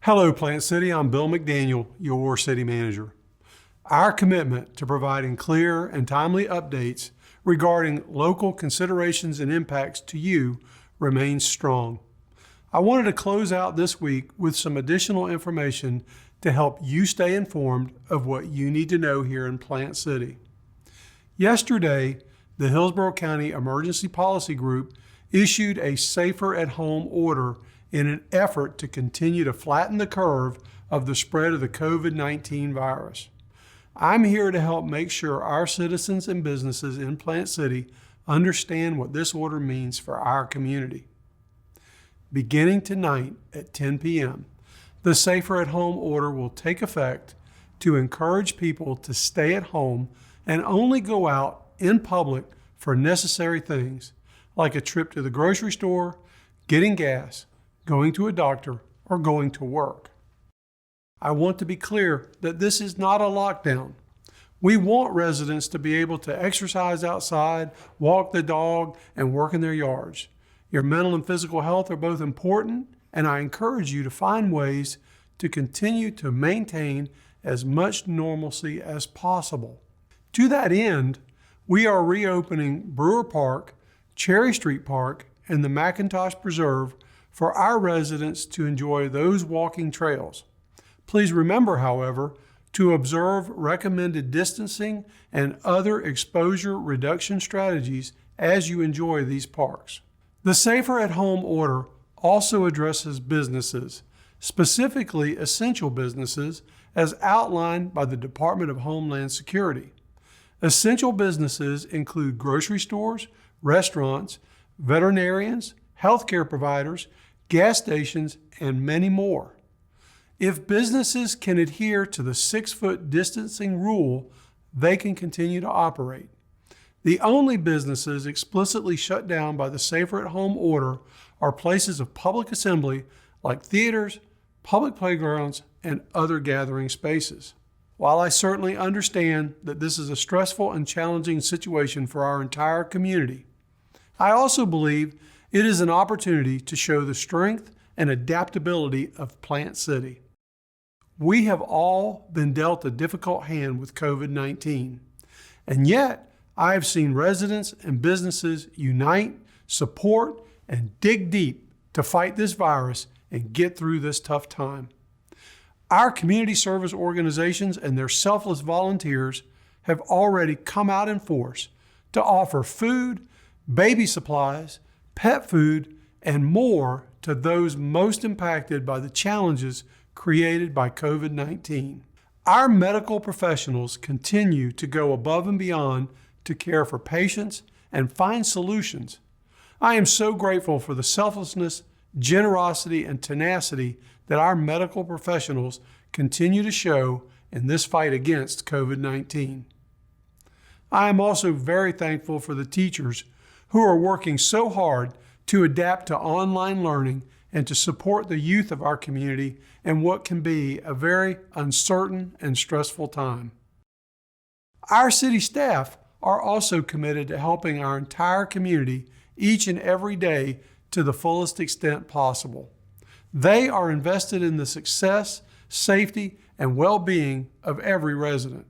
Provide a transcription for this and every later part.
Hello, Plant City. I'm Bill McDaniel, your city manager. Our commitment to providing clear and timely updates regarding local considerations and impacts to you remains strong. I wanted to close out this week with some additional information to help you stay informed of what you need to know here in Plant City. Yesterday, the Hillsborough County Emergency Policy Group issued a Safer at Home order in an effort to continue to flatten the curve of the spread of the COVID-19 virus. I'm here to help make sure our citizens and businesses in Plant City understand what this order means for our community. Beginning tonight at 10 p.m., the Safer at Home order will take effect to encourage people to stay at home and only go out in public for necessary things like a trip to the grocery store, getting gas, going to a doctor, or going to work. I want to be clear that this is not a lockdown. We want residents to be able to exercise outside, walk the dog, and work in their yards. Your mental and physical health are both important, and I encourage you to find ways to continue to maintain as much normalcy as possible. To that end, we are reopening Brewer Park, Cherry Street Park, and the McIntosh Preserve for our residents to enjoy those walking trails. Please remember, however, to observe recommended distancing and other exposure reduction strategies as you enjoy these parks. The Safer at Home order also addresses businesses, specifically essential businesses, as outlined by the Department of Homeland Security. Essential businesses include grocery stores, restaurants, veterinarians, healthcare providers, gas stations, and many more. If businesses can adhere to the 6-foot distancing rule, they can continue to operate. The only businesses explicitly shut down by the Safer at Home order are places of public assembly like theaters, public playgrounds, and other gathering spaces. While I certainly understand that this is a stressful and challenging situation for our entire community, I also believe it is an opportunity to show the strength and adaptability of Plant City. We have all been dealt a difficult hand with COVID-19, and yet I have seen residents and businesses unite, support, and dig deep to fight this virus and get through this tough time. Our community service organizations and their selfless volunteers have already come out in force to offer food, baby supplies, pet food, and more to those most impacted by the challenges created by COVID-19. Our medical professionals continue to go above and beyond to care for patients and find solutions. I am so grateful for the selflessness, generosity, and tenacity that our medical professionals continue to show in this fight against COVID-19. I am also very thankful for the teachers who are working so hard to adapt to online learning and to support the youth of our community in what can be a very uncertain and stressful time. Our city staff are also committed to helping our entire community each and every day to the fullest extent possible. They are invested in the success, safety, and well-being of every resident.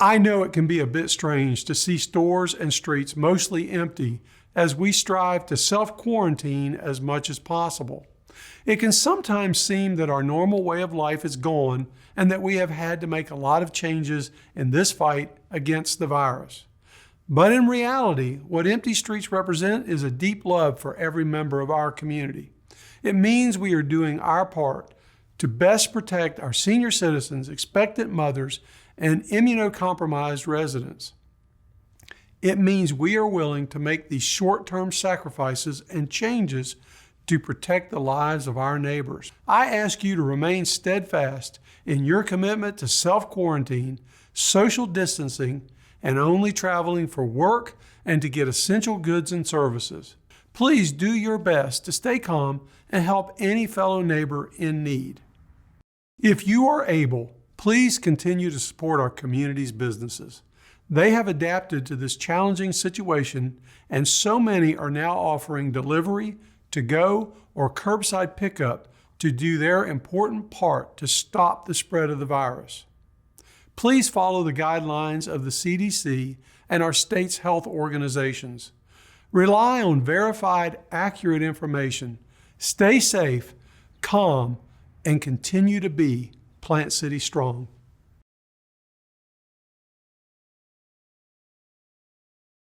I know it can be a bit strange to see stores and streets mostly empty as we strive to self-quarantine as much as possible. It can sometimes seem that our normal way of life is gone and that we have had to make a lot of changes in this fight against the virus. But in reality, what empty streets represent is a deep love for every member of our community. It means we are doing our part to best protect our senior citizens, expectant mothers, and immunocompromised residents. It means we are willing to make these short-term sacrifices and changes to protect the lives of our neighbors. I ask you to remain steadfast in your commitment to self-quarantine, social distancing, and only traveling for work and to get essential goods and services. Please do your best to stay calm and help any fellow neighbor in need. If you are able, please continue to support our community's businesses. They have adapted to this challenging situation, and so many are now offering delivery, to-go, or curbside pickup to do their important part to stop the spread of the virus. Please follow the guidelines of the CDC and our state's health organizations. Rely on verified, accurate information. Stay safe, calm, and continue to be Plant City strong.